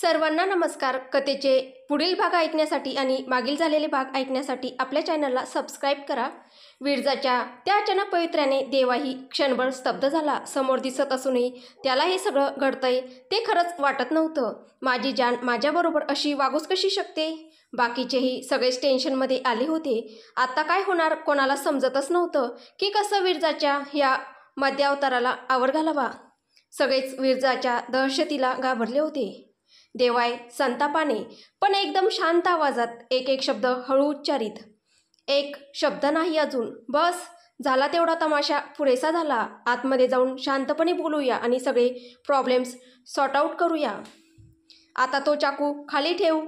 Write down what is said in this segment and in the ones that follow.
सर्वांना नमस्कार. कथेचे पुढील भाग ऐकण्यासाठी आणि मागील झालेले भाग ऐकण्यासाठी आपल्या चॅनलला सबस्क्राईब करा. विरजाच्या त्या अचानक पवित्र्याने देवाही क्षणभर स्तब्ध झाला. समोर दिसत असूनही त्याला हे सगळं घडतंय ते खरंच वाटत नव्हतं. माझी जान माझ्याबरोबर अशी वागूच कशी शकते? बाकीचेही सगळेच टेन्शनमध्ये आले होते. आता काय होणार कोणाला समजतच नव्हतं की कसं विरजाच्या ह्या मध्यावताराला आवर घालावा. सगळेच विरजाच्या दहशतीला घाबरले होते. देवाय संतापाने पण एकदम शांत आवाजात एक एक शब्द हळू उच्चारित. एक शब्द नाही अजून, बस झाला तेवढा तमाशा पुरेसा झाला. आतमध्ये जाऊन शांतपणे बोलूया आणि सगळे प्रॉब्लेम्स सॉर्ट आऊट करूया. आता तो चाकू खाली ठेव.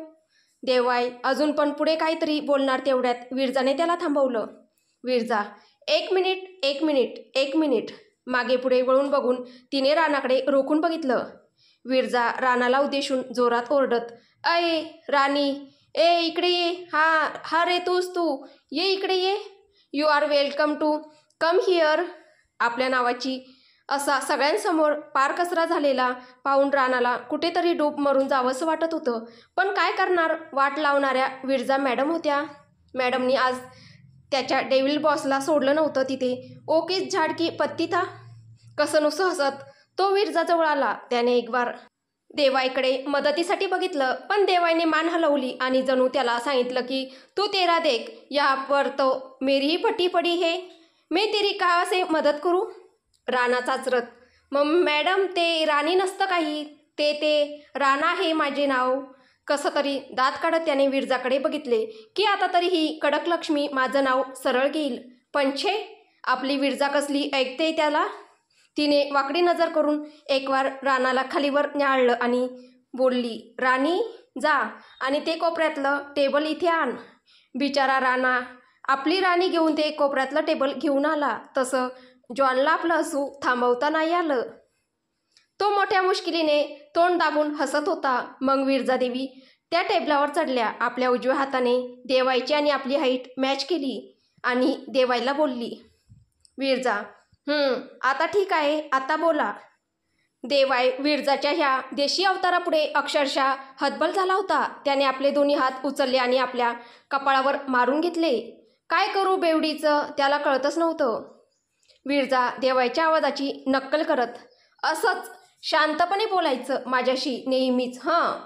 देवाय अजून पण पुढे काहीतरी बोलणार तेवढ्यात विरजाने त्याला थांबवलं. विरजा, एक मिनिट. मागे पुढे वळून बघून तिने रानाकडे रोखून बघितलं. विरजा रानाला उद्देशून जोरात ओरडत, अय राणी, इकडे ये. हा रे तू ये इकडे ये. You are welcome to come here. आपल्या नावाची असा सगळ्यांसमोर पार कसरा झालेला पाहून रानाला कुठेतरी डूब मरून जावंसं वाटत होतं. पण काय करणार, वाट लावणाऱ्या विरजा मॅडम होत्या. मॅडमनी आज त्याच्या डेव्हिल बॉसला सोडलं नव्हतं तिथे. ओकेच झाड की पत्ती था. कसं नुसतं हसत तो विरजाजवळ आला. त्याने एक बार देवाईकडे मदतीसाठी बघितलं, पण देवाईने मान हलवली आणि जणू त्याला सांगितलं की तू तेरा देख, यहाँ पर तो मेरी ही फटी पडी है, मैं तेरी कहाँ से मदत करू. राणा चाचरत, मॅडम ते राणी नसतं काही, ते राणा आहे माझे नाव. कसं तरी दात काढत त्याने विरजाकडे बघितले की आता तरी ही कडक लक्ष्मी माझं नाव सरळ घेईल. पंछे, आपली विरजा कसली ऐकते त्याला. तिने वाकडी नजर करून एकवार राणाला खालीवर न्याहाळलं आणि बोलली, राणी जा आणि ते कोपऱ्यातलं टेबल इथे आण. बिचारा राणा आपली राणी घेऊन ते कोपऱ्यातलं टेबल घेऊन आला. तसं जॉनला आपलं हसू थांबवता नाही आलं. तो मोठ्या मुश्किलीने तोंड दाबून हसत होता. मग विरजादेवी त्या टेबलावर चढल्या. आपल्या उजव्या हाताने देवाईची आणि आपली हाईट मॅच केली आणि देवाईला बोलली, विरजा, आता ठीक आहे, आता बोला. देवाय विरजाच्या ह्या देशी अवतारापुढे अक्षरशः हतबल झाला होता. त्याने आपले दोन्ही हात उचलले आणि आपल्या कपाळावर मारून घेतले. काय करू बेवडीचं त्याला कळतच नव्हतं. विरजा देवायच्या आवाजाची नक्कल करत, असंच शांतपणे बोलायचं माझ्याशी नेहमीच,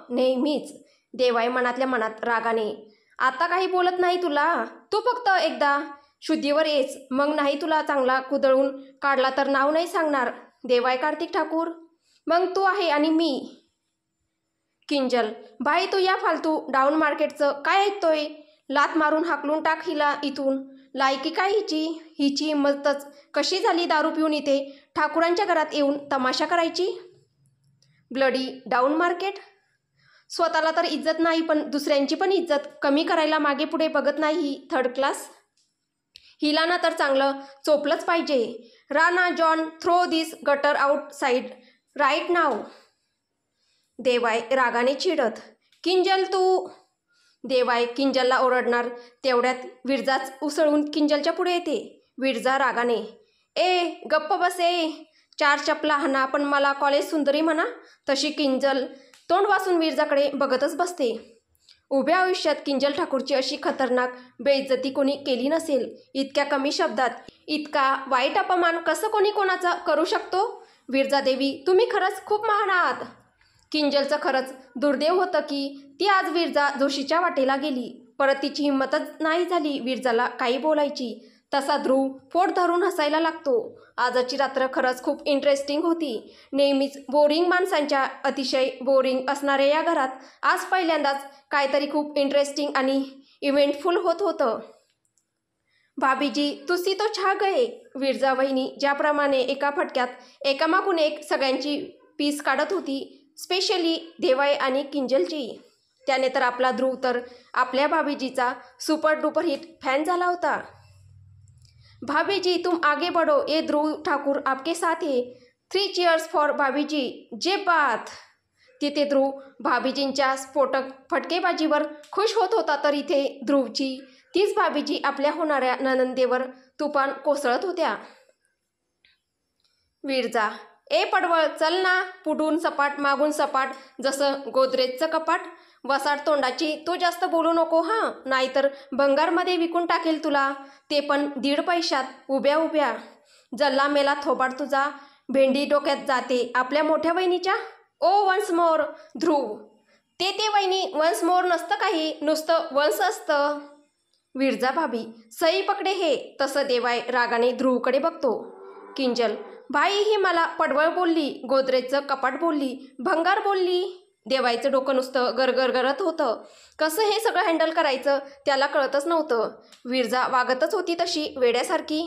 नेहमीच. देवाय मनातल्या मनात रागाने, आता काही बोलत नाही तुला, तू फक्त एकदा शुद्धीवर येच, मग नाही तुला चांगला कुदळून काढला तर नाव नाही सांगणार. देवाय कार्तिक ठाकूर, मग तू आहे आणि मी किंजल. भाई तू या फालतू डाऊन मार्केटचं काय ऐकतोय? लात मारून हाकलून टाक हिला इथून. लायकी काय हिची हिंमतच कशी झाली दारू पिऊन इथे ठाकूरांच्या घरात येऊन तमाशा करायची? Bloody down market. स्वतःला तर इज्जत नाही पण दुसऱ्यांची पण इज्जत कमी करायला मागे पुढे बघत नाही ही थर्ड क्लास. हिला ना तर चांगलं चोपलंच पाहिजे. राणा, जॉन, थ्रो दिस गटर आउट साईड राईट नाव. देवाय रागाने चिडत, किंजल तू. देवाय किंजलला ओरडणार तेवढ्यात विरजाच उसळून किंजलच्या पुढे येते. विरजा रागाने, गप्प बस. चार चपला हाना पण मला कॉलेज सुंदरी म्हणा. तशी किंजल तोंड वासून विरजाकडे बघतच बसते. उभ्या आयुष्यात किंजल ठाकूरची अशी खतरनाक बेइज्जती कोणी केली नसेल. इतक्या कमी शब्दात इतका वाईट अपमान कसं कोणी कोणाचा करू शकतो? विरजादेवी तुम्ही खरंच खूप महान आहात. किंजलचं खरंच दुर्दैव होतं की ती आज विरजा जोशीच्या वाटेला गेली. परत तिची हिंमतच नाही झाली विरजाला काही बोलायची. तसा ध्रुव पोट धरून हसायला लागतो. आजची रात्र खरंच खूप इंटरेस्टिंग होती. नेहमीच बोरिंग माणसांच्या अतिशय बोरिंग असणाऱ्या या घरात आज पहिल्यांदाच काहीतरी खूप इंटरेस्टिंग आणि इव्हेंटफुल होत होतं. भाभीजी तुसी तो छा गए. विरजा वहिनी ज्याप्रमाणे एका फटक्यात एकामागून एक सगळ्यांची पीस काढत होती, स्पेशली देवाई आणि किंजलची. त्याने तर आपला ध्रुव तर आपल्या भाभीजीचा सुपर डुपर हिट फॅन झाला होता. भाभीजी तुम आगे बढ़ो, ये ध्रुव ठाकूर आपके साथ है. 3 चीयर्स फॉर भाभीजी. जे बात. तिथे ध्रुव भाभीजींच्या स्फोटक फटकेबाजीवर खुश होत होता तर इथे ध्रुवची तीच भाभीजी आपल्या होणाऱ्या ननंदेवर तुफान कोसळत होत्या. विरजा ए पडवळ चल ना, पुढून सपाट मागून सपाट जसं गोदरेजचं कपाट. वसाड तोंडाची तू जास्त बोलू नको हां, नाहीतर भंगारमध्ये विकून टाकेल तुला, ते पण 1.5 पैशात उभ्या उभ्या. जल्ला मेला थोबाड तुझा, भेंडी डोक्यात जाते आपल्या मोठ्या वहिनीच्या. ओ वन्स मोर ध्रुव. ते वहिनी वन्स मोर नसतं काही, नुसतं वन्स असतं. विरजा भाभी सई पकडे हे. तसं देवाय रागाने ध्रुवकडे बघतो. किंजल भाई ही मला पडवळ बोलली, गोदरेजचं कपाट बोलली, भंगार बोलली. देवायचं डोकं नुसतं गरगर करत होतं. कसं हे सगळं हँडल करायचं त्याला कळतच नव्हतं. विरजा वागतच होती तशी वेड्यासारखी.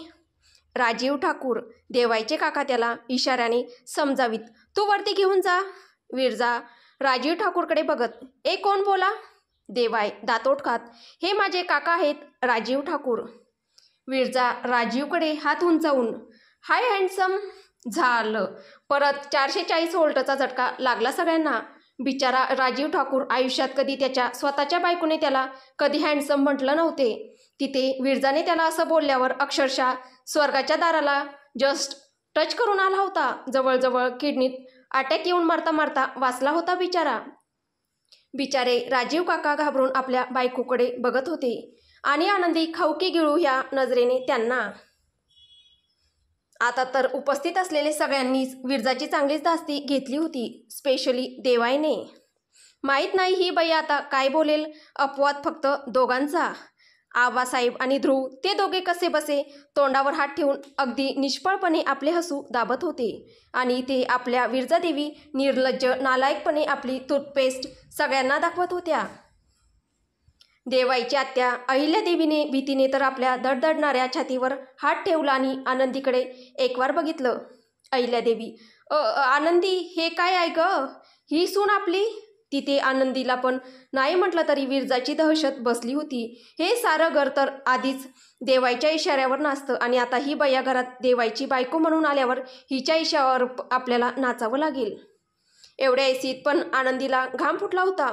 राजीव ठाकूर. देवायचे काका त्याला इशाऱ्याने समजावीत. तू वरती घेऊन जा. विरजा राजीव ठाकूरकडे बघत. ए कोण बोला. देवाय दातोट खात. हे माझे काका आहेत राजीव ठाकूर. विरजा राजीवकडे हात उंचावून. हाय हँडसम. झालं परत 440 व्होल्टचा झटका लागला सगळ्यांना. बिचारा राजीव ठाकूर आयुष्यात कधी त्याच्या स्वतःच्या बायकोने त्याला कधी हँडसम म्हटलं नव्हते. तिथे विरजाने त्याला असं बोलल्यावर अक्षरशः स्वर्गाच्या दाराला जस्ट टच करून आला होता. जवळजवळ किडनीत अटॅक येऊन मारता मारता वाचला होता बिचारा. बिचारे राजीव काका घाबरून आपल्या बायकोकडे बघत होते आणि आनंदी खाऊकी गिळू ह्या नजरेने त्यांना. आता तर उपस्थित असलेले सगळ्यांनीच विरजाची चांगलीच धास्ती घेतली होती, स्पेशली देवायने. माहीत नाही ही बाई आता काय बोलेल. अपवाद फक्त दोघांचा. आबासाहेब आणि ध्रुव ते दोघे कसे बसे तोंडावर हात ठेवून अगदी निष्फळपणे आपले हसू दाबत होते आणि ते आपल्या विरजादेवी निर्लज्ज नालायकपणे आपली टूथपेस्ट सगळ्यांना दाखवत होत्या. देवाईची आत्या अहिल्यादेवीने भीतीने तर आपल्या धडधडणाऱ्या छातीवर हात ठेवला आणि आनंदीकडे एकवार बघितलं. अहिल्यादेवी आनंदी हे काय आहे ग, ही सून आपली. तिथे आनंदीला पण नाही म्हटलं तरी विरजाची दहशत बसली होती. हे सारं घर तर आधीच देवाईच्या इशाऱ्यावर नाचतं आणि आता ही बया घरात देवाईची बायको म्हणून आल्यावर हिच्या इशाऱ्यावर आपल्याला नाचावं लागेल. एवढ्या ऐसीत पण आनंदीला घाम फुटला होता.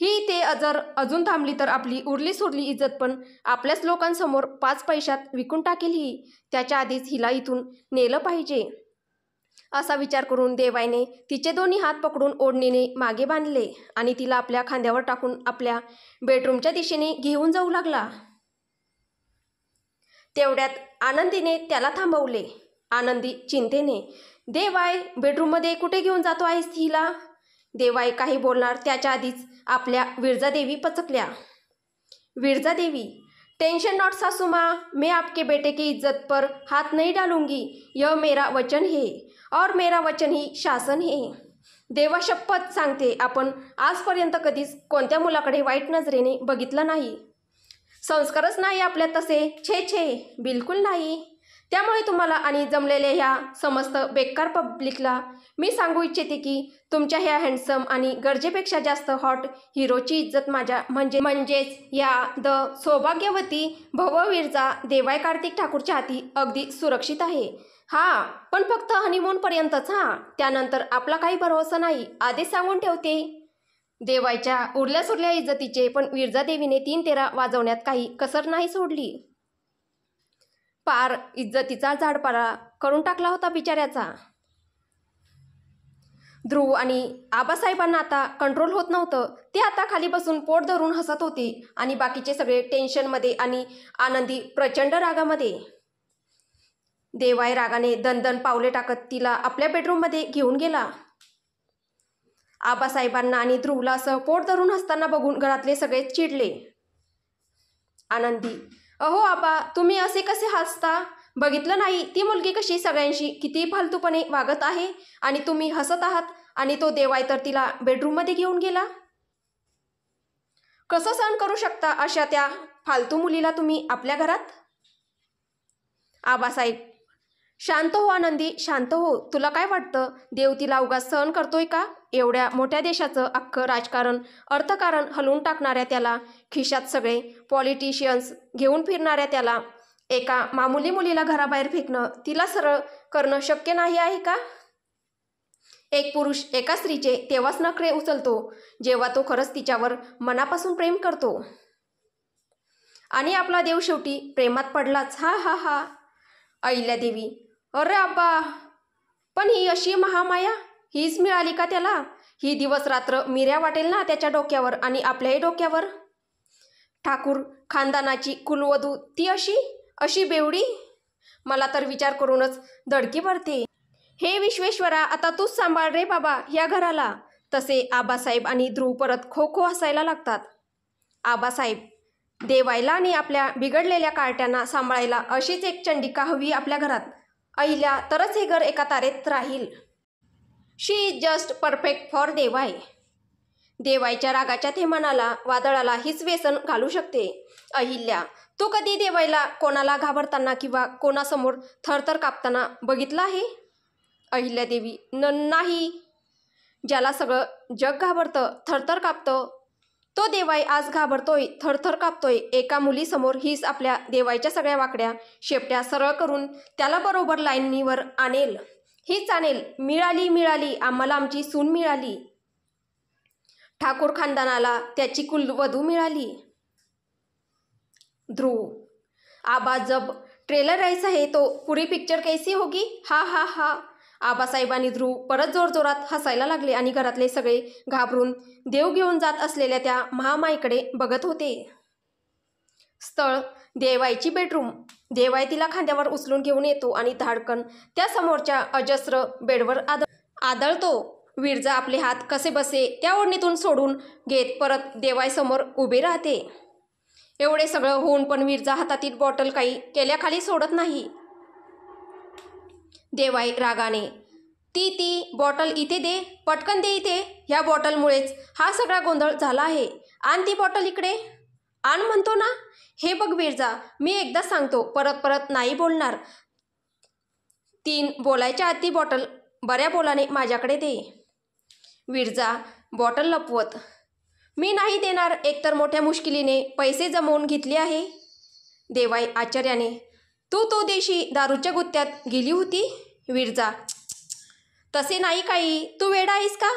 ही ते जर अजून थांबली तर आपली उरली सोडली इज्जत पण आपल्याच लोकांसमोर 5 पैशात विकून टाकेल ही. त्याच्या आधीच हिला इथून नेलं पाहिजे असा विचार करून देवाईने तिचे दोन्ही हात पकडून ओढणीने मागे बांधले आणि तिला आपल्या खांद्यावर टाकून आपल्या बेडरूमच्या दिशेने घेऊन जाऊ लागला. तेवढ्यात आनंदीने त्याला थांबवले. आनंदी चिंतेने. देवाय बेडरूममध्ये कुठे घेऊन जातो आहेस हिला. देवाई काही बोलणार त्याच्या आधीच आपल्या विरजादेवी पचकल्या. विरजादेवी टेंशन नॉट सासू माँ, मैं आपके बेटे की इज्जत पर हाथ नहीं डालूंगी, यह मेरा वचन है और मेरा वचन ही शासन है. देवा शपथ सांगते आपण आजपर्यंत कधीच कोणत्या मुलाकडे वाईट नजरेने बघितलं नाही. संस्कारच नाही आपल्यात तसे. छे छे बिलकुल नाही. त्यामुळे तुम्हाला आणि जमलेल्या ह्या समस्त बेकार पब्लिकला मी सांगू इच्छिते की तुमच्या ह्या हँडसम आणि गरजेपेक्षा जास्त हॉट हिरोची इज्जत माझ्या म्हणजेच या द सौभाग्यवती भवविरजा देवाय कार्तिक ठाकूरच्या हाती अगदी सुरक्षित आहे. हा पण फक्त हनीमूनपर्यंतच. हां त्यानंतर आपला काही भरोसा नाही, आधीच सांगून ठेवते. देवायच्या उरल्या सुरल्या इज्जतीचे पण विरजादेवीने 3 तेरा वाजवण्यात काही कसर नाही सोडली. पार इज्जतीचा झाडपाला करून टाकला होता बिचाऱ्याचा. ध्रुव आणि आबासाहेबांना आता कंट्रोल होत नव्हतं. ते आता खाली बसून पोट धरून हसत होते आणि बाकीचे सगळे टेन्शनमध्ये आणि आनंदी प्रचंड रागामध्ये. देवाय रागाने दणदण पावले टाकत तिला आपल्या बेडरूममध्ये घेऊन गेला. आबासाहेबांना आणि ध्रुवला असं पोट धरून हसताना बघून घरातले सगळे चिडले. आनंदी अहो आबा तुम्ही असे कसे हसता. बघितलं नाही ती मुलगी कशी सगळ्यांशी किती फालतूपणे वागत आहे आणि तुम्ही हसत आहात आणि तो देवाय तर तिला बेडरूममध्ये घेऊन गेला. कसं सहन करू शकता अशा त्या फालतू मुलीला तुम्ही आपल्या घरात. आबासाहेब शांत हो आनंदी शांत हो. तुला काय वाटतं देव तिला उगाच सहन करतोय का. एवढ्या मोठ्या देशाचं अख्खं राजकारण अर्थकारण हलवून टाकणाऱ्या त्याला, खिशात सगळे पॉलिटिशियन्स घेऊन फिरणाऱ्या त्याला एका मामुली मुलीला घराबाहेर फेकणं तिला सरळ करणं शक्य नाही आहे का. एक पुरुष एका स्त्रीचे तेव्हाच नखरे उचलतो जेव्हा तो खरंच तिच्यावर मनापासून प्रेम करतो आणि आपला देव शेवटी प्रेमात पडलाच. हा हा हा. अहिल्यादेवी अरे आबा पण ही अशी महामाया हीच मिळाली का त्याला? ही दिवस रात्र मिऱ्या वाटेल ना त्याच्या डोक्यावर आणि आपल्याही डोक्यावर. ठाकूर खानदानाची कुलवधू ती अशी अशी बेवडी. मला तर विचार करूनच दडकी भरते. हे विश्वेश्वरा, आता तूच सांभाळ रे बाबा ह्या घराला. तसे आबासाहेब आणि ध्रुव परत खो खो हसायला लागतात. आबासाहेब, देवायला आणि आपल्या बिघडलेल्या कार्ट्यांना सांभाळायला अशीच एक चंडिका हवी आपल्या घरात. अहिल्या तरच हे घर एका तारेत राहील. शी इज जस्ट परफेक्ट फॉर देवाय. देवायच्या रागाच्या थेमानाला वादळाला हीच व्यसन घालू शकते. अहिल्या, तू कधी देवायला कोणाला घाबरताना किंवा कोणासमोर थरथर कापताना बघितलं आहे? अहिल्यादेवी, नाही. ज्याला सगळं जग घाबरतं, थरथर कापतं, तो देवाई आज घाबरतोय, थरथर कापतोय एका मुलीसमोर. हीच आपल्या देवायच्या सगळ्या वाकड्या शेपट्या सरळ करून त्याला बरोबर लाईनीवर आणेल. हीच आणेल. मिळाली मिळाली, आम्हाला आमची सून मिळाली. ठाकूर खानदानाला त्याची कुलवधू मिळाली. ध्रुव, आबा जब ट्रेलर ऐसा है तो पूरी पिक्चर कैसी होगी? हा हा हा. आबासाहेब आणि ध्रुव परत जोरजोरात हसायला लागले आणि घरातले सगळे घाबरून देव घेऊन जात असलेल्या त्या महामाईकडे बघत होते. स्थळ देवाईची बेडरूम. देवाई तिला खांद्यावर उचलून घेऊन येतो आणि धाडकन त्या समोरच्या अजस्र बेडवर आदळतो. विरजा आपले हात कसे बसे त्या ओढणीतून सोडून घेत परत देवाईसमोर उभे राहते. एवढे सगळं होऊन पण विरजा हातातील बॉटल काही केल्याखाली सोडत नाही. देवाई रागाने, ती बॉटल इथे दे, पटकन दे इथे. ह्या बॉटलमुळेच हा सगळा गोंधळ झाला आहे. आण ती बॉटल इकडे. आण म्हणतो ना. हे बघ विरजा, मी एकदा सांगतो, परत परत नाही बोलणार. 3 बोलायच्या आत ती बॉटल बऱ्या बोलाने माझ्याकडे दे. विरजा बॉटल लपवत, मी नाही देणार. एकतर मोठ्या मुश्किलीने पैसे जमवून घेतले आहे. देवाई आश्चर्याने, तू देशी दारूच्या गुत्त्यात गेली होती? विरजा, तसे नाही काही. तू वेडा आहेस का?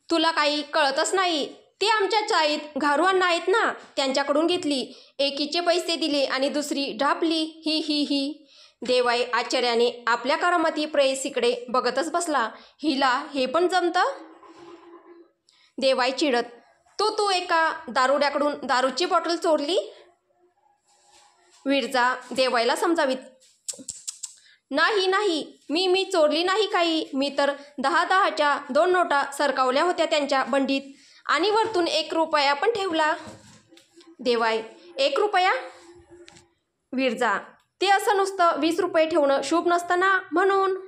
तुला काही कळतच नाही. ते आमच्या चाळीत घारुअण्णा आहेत ना, त्यांच्याकडून घेतली. एकीचे पैसे दिले आणि दुसरी ढापली. ही ही ही. देवाई आश्चर्याने आपल्या करामती प्रेयसीकडे बघतच बसला. हिला हे पण जमतं? देवाई चिडत, तू एका दारुड्याकडून दारूची बॉटल चोरली? विरजा देवाईला समजावीत, नाही, मी चोरली नाही काही. मी तर 10-10च्या 2 नोटा सरकावल्या होत्या त्यांच्या बंडीत आणि वरतून 1 रुपया पण ठेवला. देवाई, 1 रुपया? विरजा, ते असं नुसतं 20 रुपये ठेवणं शुभ नसतं ना, म्हणून.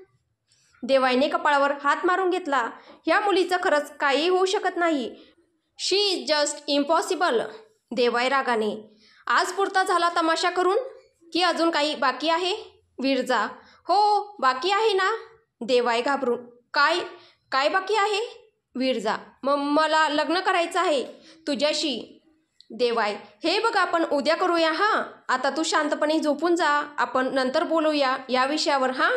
देवाईने कपाळावर हात मारून घेतला. ह्या मुलीचं खरंच काही होऊ शकत नाही. शी इज जस्ट इम्पॉसिबल. देवाई रागाने, आज पुरता झाला तमाशा करून की अजून काही बाकी आहे? विरजा, हो बाकी आहे ना. देवाई घाबरून, काय बाकी आहे? विरजा, मला लग्न करायचं आहे तुझ्याशी. देवाई, हे बघ आपण उद्या करूया हां. आता तू शांतपणे झोपून जा, आपण नंतर बोलूया या विषयावर हां.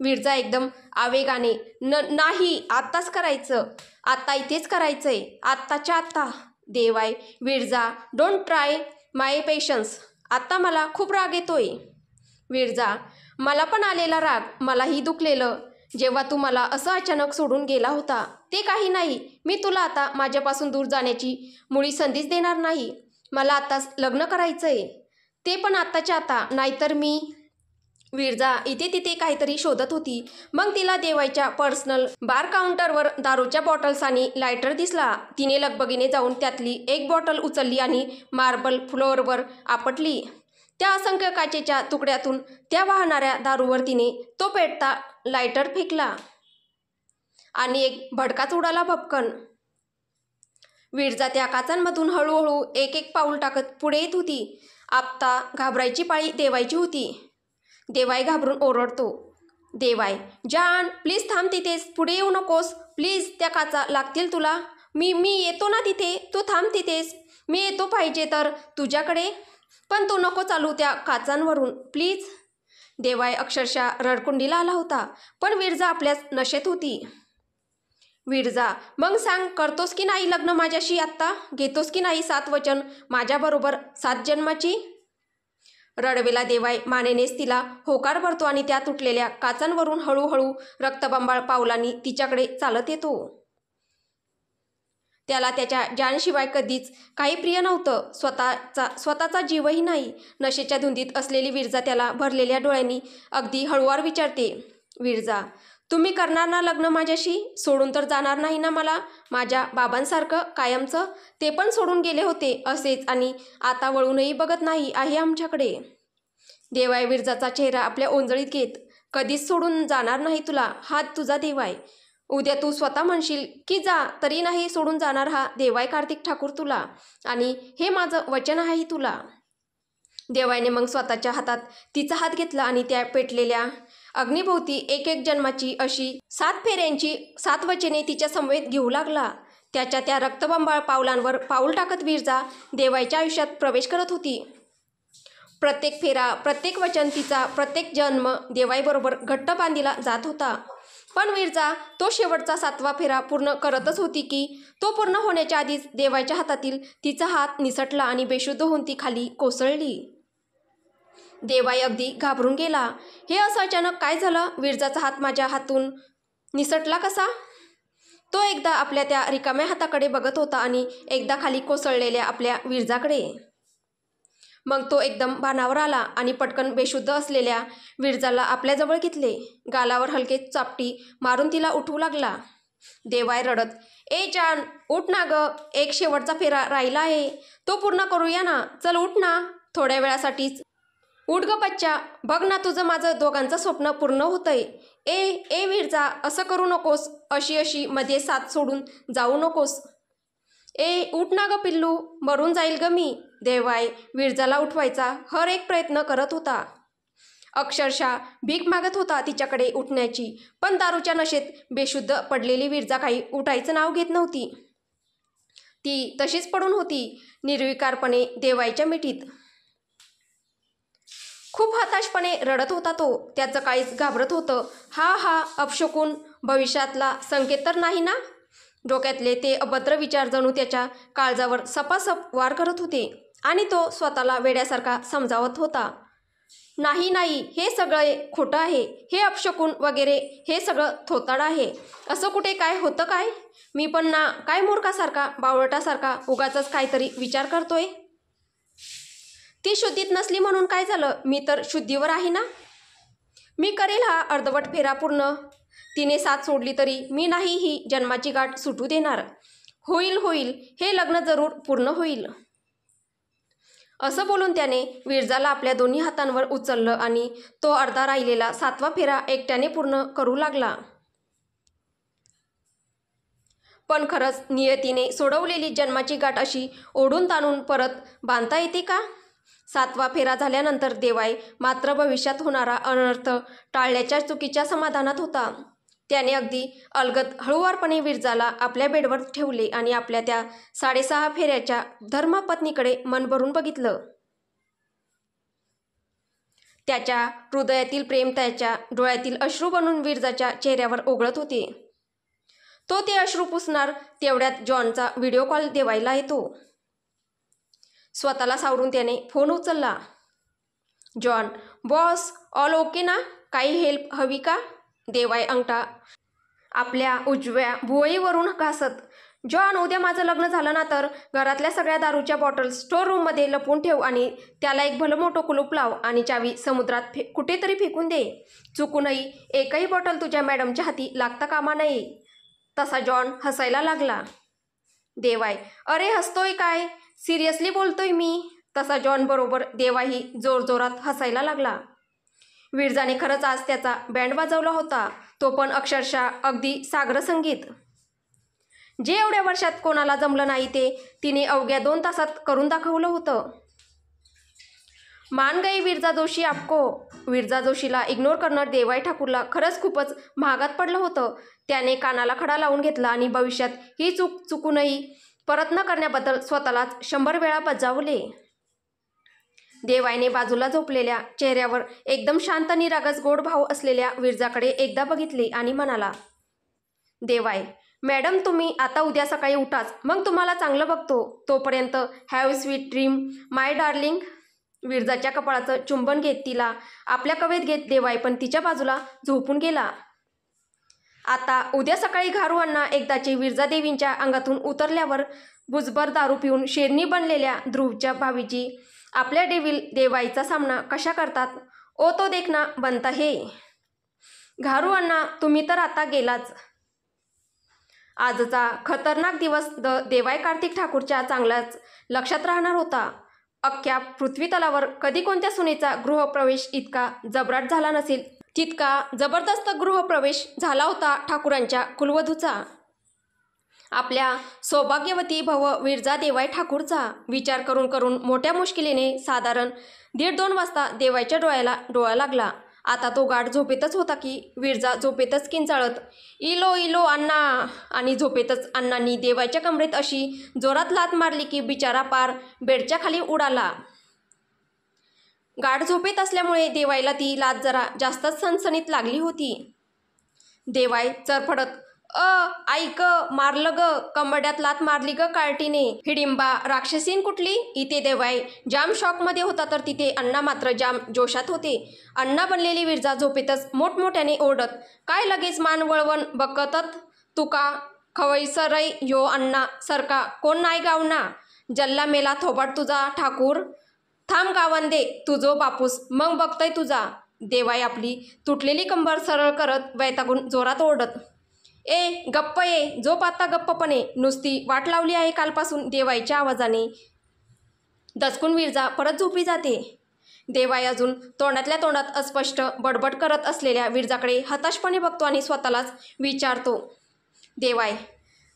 विरजा एकदम आवेगाने, नाही, आत्ताच करायचं. आत्ता इथेच करायचंय, आत्ताच्या आत्ता. देवाई, Viraja, don't try my patience. आत्ता मला खूप राग येतोय. विरजा, मला पण आलेला राग, मलाही दुखलेलं जेव्हा तू मला असं अचानक सोडून गेला होता. ते काही नाही, मी तुला आता माझ्यापासून दूर जाण्याची मुळी संधीच देणार नाही. मला आत्ताच लग्न करायचंय, ते पण आत्ताच्या आता, नाहीतर मी. विरजा इथे तिथे काहीतरी शोधत होती. मग तिला देवाईच्या पर्सनल बार काउंटरवर दारूच्या बॉटल्स आणि लायटर दिसला. तिने लगबगीने जाऊन त्यातली 1 बॉटल उचलली आणि मार्बल फ्लोअरवर आपटली. त्या असंख्य काचेच्या तुकड्यातून त्या वाहणाऱ्या दारूवर तिने तो पेटता लायटर फेकला आणि एक भडकाच उडाला भपकन. विरजा त्या काचांमधून हळूहळू एक पाऊल टाकत पुढे येत होती. आत्ता घाबरायची पाळी देवायची होती. देवाई घाबरून ओरडतो, देवाई, जान प्लीज थांब तिथेच, पुढे येऊ नकोस प्लीज. त्या काचा लागतील तुला. मी येतो ना तिथे, तू थांब तिथेच. मी येतो पाहिजे तर तुझ्याकडे, पण तू नको चालू त्या काचांवरून प्लीज. देवाई अक्षरशः रडकुंडीला आला होता, पण विरजा आपल्याच नशेत होती. विरजा, मग सांग, करतोस की नाही लग्न माझ्याशी आत्ता? घेतोस की नाही 7 वचन माझ्याबरोबर 7 जन्माची? रडवेला देवाय मानेनेच तिला होकार भरतो आणि त्या तुटलेल्या काचांवरून हळूहळू रक्तबंबाळ पावलांनी तिच्याकडे चालत येतो. त्याला त्याच्या जानशिवाय कधीच काही प्रिय नव्हतं, स्वतःचा जीवही नाही. नशेच्या धुंदीत असलेली विरजा त्याला भरलेल्या डोळ्यांनी अगदी हळुवार विचारते, विरजा, तुम्ही करणार ना लग्न माझ्याशी? सोडून तर जाणार नाही ना मला? माझ्या बाबांसारखं कायमचं? ते पण सोडून गेले होते असेच आणि आता वळूनही बघत नाही आहे आमच्याकडे. देवाय विरजाचा चेहरा आपल्या ओंजळीत घेत, कधीच सोडून जाणार नाही तुला, हा तुझा देवाय. उद्या तू स्वतः म्हणशील की जा, तरी नाही सोडून जाणार हा देवाय कार्तिक ठाकूर तुला, आणि हे माझं वचन आहे तुला. देवायने मग स्वतःच्या हातात तिचा हात घेतला आणि त्या पेटलेल्या अग्निभोवती एक एक जन्माची अशी 7 फेऱ्यांची 7 वचने तिच्या समवेत घेऊ लागला. त्याच्या त्या रक्तबंबाळ पावलांवर पाऊल टाकत विरजा देवायच्या आयुष्यात प्रवेश करत होती. प्रत्येक फेरा, प्रत्येक वचन, तिचा प्रत्येक जन्म देवाईबरोबर घट्ट बांधिला जात होता. पण विरजा तो शेवटचा 7वा फेरा पूर्ण करतच होती की तो पूर्ण होण्याच्या आधीच देवाच्या हातातील तिचा हात निसटला आणि बेशुद्ध होऊन ती खाली कोसळली. देवाई अगदी घाबरून गेला. हे असं अचानक काय झालं? विरजाचा हात माझ्या हातून निसटला कसा? तो एकदा आपल्या त्या रिकाम्या हाताकडे बघत होता आणि एकदा खाली कोसळलेल्या आपल्या विरजाकडे. मग तो एकदम भानावर आला आणि पटकन बेशुद्ध असलेल्या विरजाला आपल्याजवळ घेतले. गालावर हलके चापटी मारून तिला उठवू लागला. देवाय रडत, ए जान, उठ ना ग, एक शेवटचा फेरा राहिला आहे, तो पूर्ण करूया ना, चल उठ ना, थोड्या वेळासाठीच उठ ग बच्चा, बघ ना तुझं माझं दोघांचं स्वप्न पूर्ण होतंय. ए विरजा, असं करू नकोस, अशी मध्ये साथ सोडून जाऊ नकोस. ए उठ ना ग पिल्लू, मरून जाईल ग मी. देवाय विरजाला उठवायचा हर एक प्रयत्न करत होता. अक्षरशः भीक मागत होता तिच्याकडे उठण्याची, पण दारूच्या नशेत बेशुद्ध पडलेली विरजा काही उठायचं नाव घेत नव्हती. ती तशीच पडून होती निर्विकारपणे देवायच्या मिठीत. खूप हताशपणे रडत होता तो. त्याचं काहीच घाबरत होतं. हा अपशकुन भविष्यातला संकेत तर नाही ना? डोक्यातले ते अभद्र विचार जणू त्याच्या काळजावर सपासप वार करत होते आणि तो स्वतःला वेड्यासारखा समजावत होता. नाही, हे सगळे खोटं आहे, हे अपशकुन वगैरे हे सगळं थोताड आहे. असं कुठे काय होतं काय? मी पण ना काय मूर्खासारखा, बावळटासारखा उगाचच काहीतरी विचार करतोय. ती शुद्धीत नसली म्हणून काय झालं? मी तर शुद्धीवर आहे ना. मी करेल हा अर्धवट फेरा पूर्ण. तिने साथ सोडली तरी मी नाही ही जन्माची गाठ सुटू देणार. होईल, हे लग्न जरूर पूर्ण होईल. असं बोलून त्याने विरजाला आपल्या दोन्ही हातांवर उचललं आणि तो अर्धा राहिलेला 7वा फेरा एकट्याने पूर्ण करू लागला. पण खरंच नियतीने सोडवलेली जन्माची गाठ अशी ओढून ताणून परत बांधता येते का? 7वा फेरा झाल्यानंतर देवाय मात्र भविष्यात होणारा अनर्थ टाळल्याच्या चुकीच्या समाधानात होता. त्याने अगदी अलगद हळुवारपणे विरजाला आपल्या बेडवर ठेवले आणि आपल्या त्या 6.5 फेऱ्याच्या धर्मपत्नीकडे मन भरून बघितलं. त्याच्या हृदयातील प्रेम त्याच्या डोळ्यातील अश्रू बनून विरजाच्या चेहऱ्यावर ओघळत होते. तो ते अश्रू पुसणार तेवढ्यात जॉनचा व्हिडिओ कॉल देवायला येतो. स्वतःला सावरून त्याने फोन उचलला. जॉन, बॉस, ऑल ओके ना? काही हेल्प हवी का? देवाय अंगठा आपल्या उजव्या भुवईवरून घासत, जॉन, उद्या माझं लग्न झालं ना तर घरातल्या सगळ्या दारूच्या बॉटल्स स्टोर रूममध्ये लपवून ठेव आणि त्याला एक भलं मोठं कुलूप लाव आणि चावी समुद्रात कुठेतरी फेकून दे. चुकूनही एकही बॉटल तुझ्या मॅडमच्या हाती लागता कामा नये. तसा जॉन हसायला लागला. देवाय, अरे हसतोय काय? सिरियसली बोलतोय मी. तसा जॉन बरोबर देवाही जोरजोरात हसायला लागला. विरजाने खरंच आज त्याचा बँड वाजवला होता, तो पण अक्षरशः अगदी सागर संगीत. जे एवढ्या वर्षात कोणाला जमलं नाही ते तिने अवघ्या 2 तासात करून दाखवलं होतं. मान गई विरजा जोशी आपको. विरजा जोशीला इग्नोर करणं देवाय ठाकूरला खरंच खूपच महागात पडलं होतं. त्याने कानाला खडा लावून घेतला आणि भविष्यात ही चुकूनही परत न करण्याबद्दल स्वतःलाच 100 वेळा बजावले. देवायने बाजूला झोपलेल्या चेहऱ्यावर एकदम शांत निरागस गोड भाव असलेल्या विरजाकडे एकदा बघितले आणि म्हणाला, देवाय, मॅडम तुम्ही आता उद्या सकाळी उठाच, मग तुम्हाला चांगलं बघतो. तोपर्यंत have sweet dream my darling. विरजाच्या कपाळाचं चुंबन घेत तिला आपल्या कवेत घेत देवाई पण तिच्या बाजूला झोपून गेला. आता उद्या सकाळी घारू अण्णा एकदाचे विरजा देवींच्या अंगातून उतरल्यावर बुजभर दारू पिऊन शेरणी बनलेल्या ध्रुवच्या भावीजी आपल्या देवाईचा सामना कशा करतात ओ तो देखना बनता है. घारू अण्णा तुम्ही तर आता गेलाच. आजचा खतरनाक दिवस देवाई कार्तिक ठाकूरच्या चांगलाच लक्षात राहणार होता. अख्ख्या पृथ्वीतलावर कधी कोणत्या सुनेचा गृहप्रवेश इतका जबराट झाला नसेल तितका जबरदस्त गृहप्रवेश झाला होता ठाकूरांच्या कुलवधूचा. आपल्या सौभाग्यवती भव विरजा देवाई ठाकूरचा विचार करून करून मोठ्या मुश्किलीने साधारण 1:30-2 वाजता देवाईच्या डोळ्याला डोळा लागला. आता तो गाढ झोपेतच होता की विरजा झोपेतच किंचाळत इलो इलो अण्णा आणि झोपेतच अण्णांनी देवाईच्या कमरेत अशी जोरात लाथ मारली की बिचारा पार बेडच्या खाली उडाला. गाढ झोपेत असल्यामुळे देवाईला ती लाथ जरा जास्तच सणसणीत लागली होती. देवाई चरफडत ऐक मारलं ग, कंबड्यात लात मारली ग कार्टीने, हिडिंबा राक्षसीन कुठली. इथे देवाई जाम शॉकमध्ये होता तर तिथे अण्णा मात्र जाम जोशात होते. अण्णा बनलेली विरजा झोपेतच मोठमोठ्याने ओरडत काय लगेच मान वळवण बघतत तुका खवैसरय यो अण्णा सरका कोण नाही गावना जल्ला मेला थोबाड तुझा ठाकूर थांब गावन दे तुझो बापूस मग बघतय तुझा. देवाई आपली तुटलेली कंबर सरळ करत वैतागून जोरात ओरडत ए गप्प ये झोप आता गप्पपणे, नुसती वाट लावली आहे कालपासून. देवाईच्या आवाजाने दचकून विरजा परत झोपी जाते. देवाई अजून तोंडातल्या तोंडात अस्पष्ट बडबड करत असलेल्या विरजाकडे हताशपणे बघतो आणि स्वतःलाच विचारतो देवाई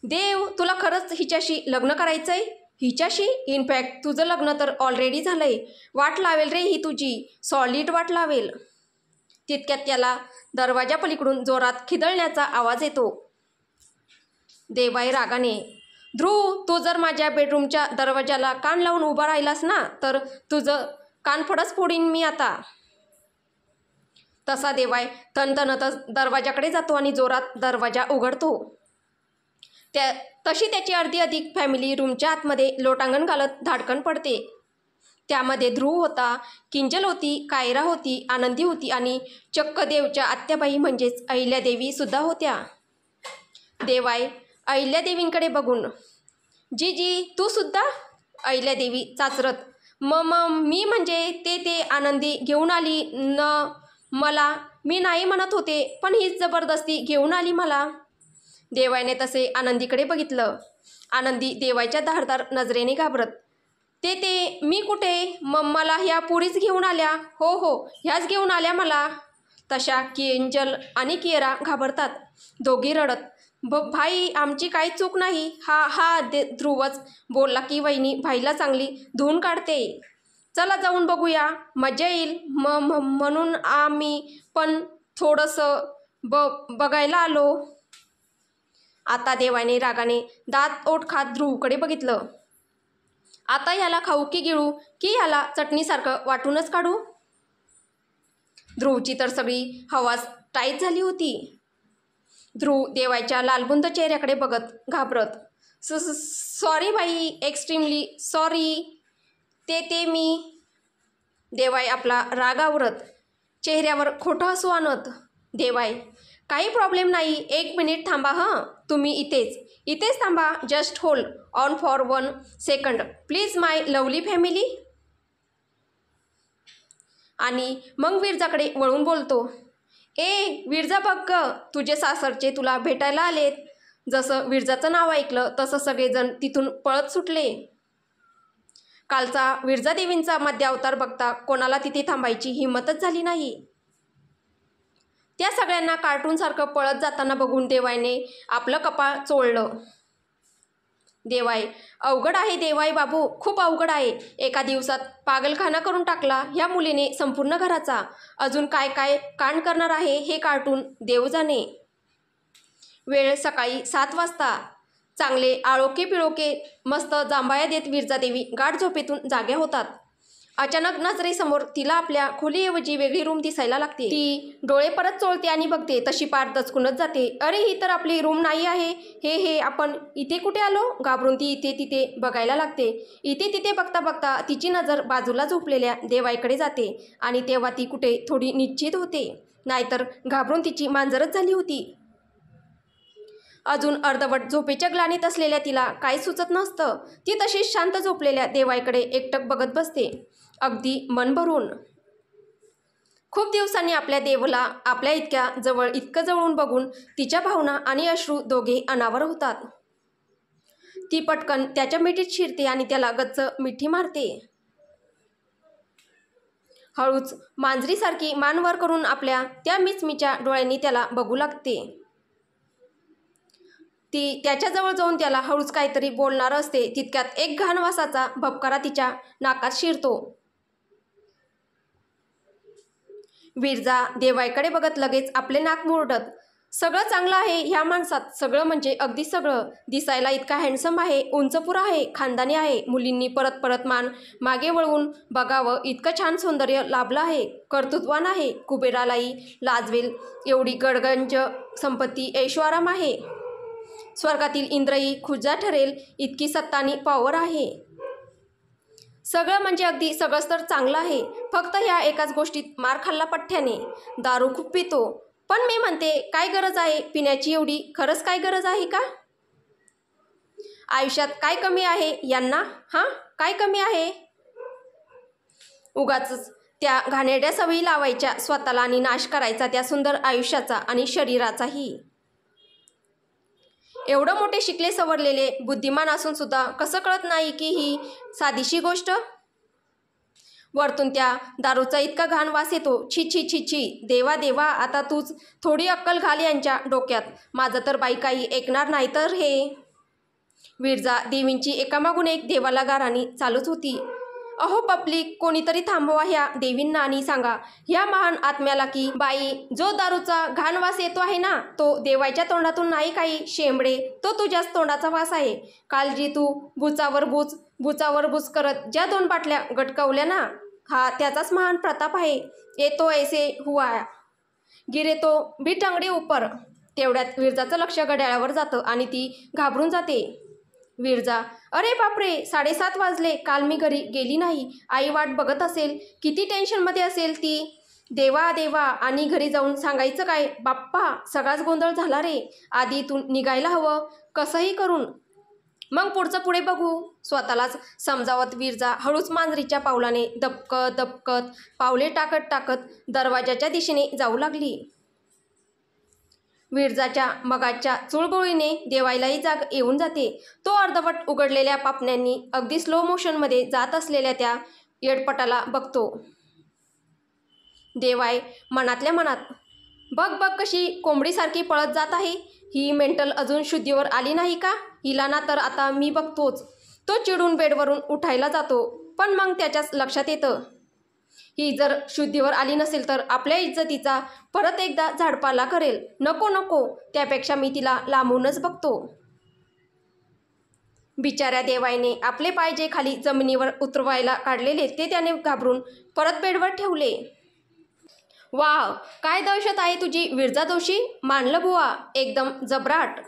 देव तुला खरंच हिच्याशी लग्न करायचंय. हिच्याशी इनफॅक्ट तुझं लग्न तर ऑलरेडी झालंय. वाट लावेल रे ही तुझी, सॉलिड वाट लावेल. तितक्यात त्याला दरवाजा पलीकडून जोरात खिदळण्याचा आवाज येतो. देवाई रागाने ध्रुव तू जर माझ्या बेडरूमच्या दरवाजाला कान लावून उभा राहिलास ना तर तुझं कानफडच फोडीन मी आता. तसा देवाई तणतणतच दरवाजाकडे जातो आणि जोरात दरवाजा उघडतो. तशी त्याची अर्धी अधिक फॅमिली रूमच्या आतमध्ये लोटांगण घालत धाडकन पडते. त्यामध्ये ध्रुव होता, किंजल होती, कायरा होती, आनंदी होती आणि चक्क देवच्या आत्याबाई म्हणजेच अहिल्यादेवी सुद्धा होत्या. देवाई अहिल्यादेवींकडे बघून जी तू सुद्धा. अहिल्यादेवी चाचरत मी म्हणजे ते आनंदी घेऊन आली न मला. मी नाही म्हणत होते पण हीच जबरदस्ती घेऊन आली मला. देवाईने तसे आनंदीकडे बघितलं. आनंदी देवाईच्या धारदार नजरेने घाबरत ते मी कुठे मला ह्या पुरीच घेऊन आल्या. हो ह्याच घेऊन आल्या मला. तशा किंजल आणि कियरा घाबरतात. दोघी रडत भाई आमची काही चूक नाही. हा ध्रुवच बोलला की वहिनी भाईला चांगली धुवून काढते. चला जाऊन बघूया मजा येईल म्हणून आम्ही पण थोडंसं बघायला आलो. आता देवाने रागाने दात ओठ खात ध्रुवकडे बघितलं. आता याला खाऊ की गिळू की याला चटणीसारखं वाटूनच काढू. ध्रुवची तर सगळी हवाच टाईट झाली होती. ध्रुव देवाईच्या लालबुंद चेहऱ्याकडे बघत घाबरत सॉरी बाई एक्स्ट्रीमली सॉरी. ते मी. देवाई आपला राग आवरत चेहऱ्यावर खोटं हसू आणत देवाई काही प्रॉब्लेम नाही, 1 मिनिट थांबा. तुम्ही इथेच थांबा. Just hold on for 1 second please my lovely family. आणि मग विरजाकडे वळून बोलतो विरजा बघ ग तुझे सासरचे तुला भेटायला आलेत. जसं विरजाचं नाव ऐकलं तसं सगळेजण तिथून पळत सुटले. कालचा विरजा देवींचा मध्य अवतार बघता कोणाला तिथे थांबायची हिंमतच झाली नाही. त्या सगळ्यांना कार्टूनसारखं पळत जाताना बघून देवाईने आपलं कपाळ चोळलं. देवाई अवघड आहे देवाई बाबू, खूप अवघड आहे. एका दिवसात पागलखाना करून टाकला ह्या मुलीने संपूर्ण घराचा. अजून काय काय कांड करणार आहे हे कार्टून देव जाणे. वेळ सकाळी 7 वाजता. चांगले आळोके पिळोके मस्त जांभया देत विरजादेवी गाढ झोपेतून जाग्या होतात. अचानक नजरेसमोर तिला आपल्या खोलीऐवजी वेगळी रूम दिसायला लागते. ती डोळे परत चोळते आणि बघते तशी पार दचकूनच जाते. अरे ही तर आपली रूम नाही आहे. हे आपण इथे कुठे आलो? घाबरून ती इथे तिथे बघायला लागते. इथे तिथे बघता बघता तिची नजर बाजूला झोपलेल्या देवाईकडे जाते आणि तेव्हा ती कुठे थोडी निश्चित होते, नाहीतर घाबरून तिची मांजरच झाली होती. अजून अर्धवट झोपेच्या ग्लानीत असलेल्या तिला काही सुचत नसतं. ती तशीच शांत झोपलेल्या देवाईकडे एकटक बघत बसते, अगदी मन भरून. खूप दिवसांनी आपल्या देवला आपल्या इतकं जवळून बघून तिच्या भावना आणि अश्रू दोघे अनावर होतात. ती पटकन त्याच्या मिठीत शिरते आणि त्याला गच्च मिठी मारते. हळूच मांजरीसारखी मान वर करून आपल्या त्या मिचमिच्या डोळ्यांनी त्याला बघू लागते. ती त्याच्याजवळ जाऊन त्याला हळूच काहीतरी बोलणार असते, तितक्यात एक घाण वासाचा भपकारा तिच्या नाकात शिरतो. विरजा देवाईकडे बघत लगेच आपले नाक मुरडत, सगळं चांगलं आहे ह्या माणसात, सगळं म्हणजे अगदी सगळं. दिसायला इतका हँडसम आहे, उंचपुरा आहे, खानदानी आहे, मुलींनी परत परत मान मागे वळवून बघावं इतकं छान सौंदर्य लाभलं आहे, कर्तृत्वान आहे, कुबेरालाही लाजवेल एवढी गडगंज संपत्ती, ऐशोआराम आहे, स्वर्गातील इंद्रही खुजा ठरेल इतकी सत्ता आणि पॉवर आहे. सगळं म्हणजे अगदी सगळंच तर चांगलं आहे. फक्त ह्या एकाच गोष्टीत मार खाल्ला पठ्ठ्याने, दारू खूप पितो. पण मी म्हणते काय गरज आहे पिण्याची एवढी? खरंच काय गरज आहे का? आयुष्यात काय कमी आहे यांना? काय कमी आहे? उगाचच त्या घाणेरड्या सवयी लावायच्या स्वतःला आणि नाश करायचा त्या सुंदर आयुष्याचा आणि शरीराचाही. एवढं मोठे शिकले सवरलेले बुद्धिमान असून सुद्धा कसं कळत नाही की ही साधीशी गोष्ट? वरतून त्या दारूचा इतका घाण वास येतो. छी छी छी छी. देवा देवा, आता तूच थोडी अक्कल घाल यांच्या डोक्यात. माझं तर बाई काही ऐकणार नाही तर हे. विरजा देवींची एकामागून एक देवाला गाराणी चालूच होती. अहो पब्लिक, कोणीतरी थांबवा ह्या देवींना आणि सांगा ह्या महान आत्म्याला की बाई, जो दारूचा घाण वास येतो आहे ना, तो देवाच्या तोंडातून नाही काही शेंबडे, तो तुझ्याच तोंडाचा वास आहे. काल जी तू बुचावर बुच करत ज्या 2 बाटल्या गटकावल्या ना, हा त्याचाच महान प्रताप आहे. येतो ऐसे हुआ गिरे तो भी टंगडे ऊपर. तेवढ्यात विरजाचं लक्ष घड्याळावर जातं आणि ती घाबरून जाते. विरजा, अरे बापरे, 7:30 वाजले. काल मी घरी गेली नाही. आई वाट बघत असेल, किती टेन्शनमध्ये असेल ती. देवा देवा, आणि घरी जाऊन सांगायचं काय? बाप्पा, सगळाच गोंधळ झाला रे. आधी इथून निघायला हवं कसंही करून, मग पुढचं पुढे बघू. स्वतःलाच समजावत विरजा हळूच मांजरीच्या पावलाने दबकत पावले टाकत दरवाजाच्या दिशेने जाऊ लागली. विरजाच्या मगाच्या चुळबुळीने देवाईलाही जाग येऊन जाते. तो अर्धवट उघडलेल्या पापण्यांनी अगदी स्लो मोशनमध्ये जात असलेल्या त्या येडपटाला बघतो. देवाई मनातल्या मनात, बघ कशी कोंबडीसारखी पळत जात आहे. ही मेंटल अजून शुद्धीवर आली नाही का? हिला ना तर आता मी बघतोच. तो चिडून बेडवरून उठायला जातो, पण मग त्याच्याच लक्षात येतं, ही जर शुद्धीवर आली नसेल तर आपल्या इज्जतीचा परत एकदा झाडपाला करेल. नको, त्यापेक्षा मी तिला लांबूनच बघतो. बिचाऱ्या देवाईने आपले पाय जे खाली जमिनीवर उतरवायला काढलेले ते त्याने घाबरून परत बेडवर ठेवले. वाव, काय दहशत आहे तुझी विरजा दोषी. मानलं बुवा, एकदम जबराट.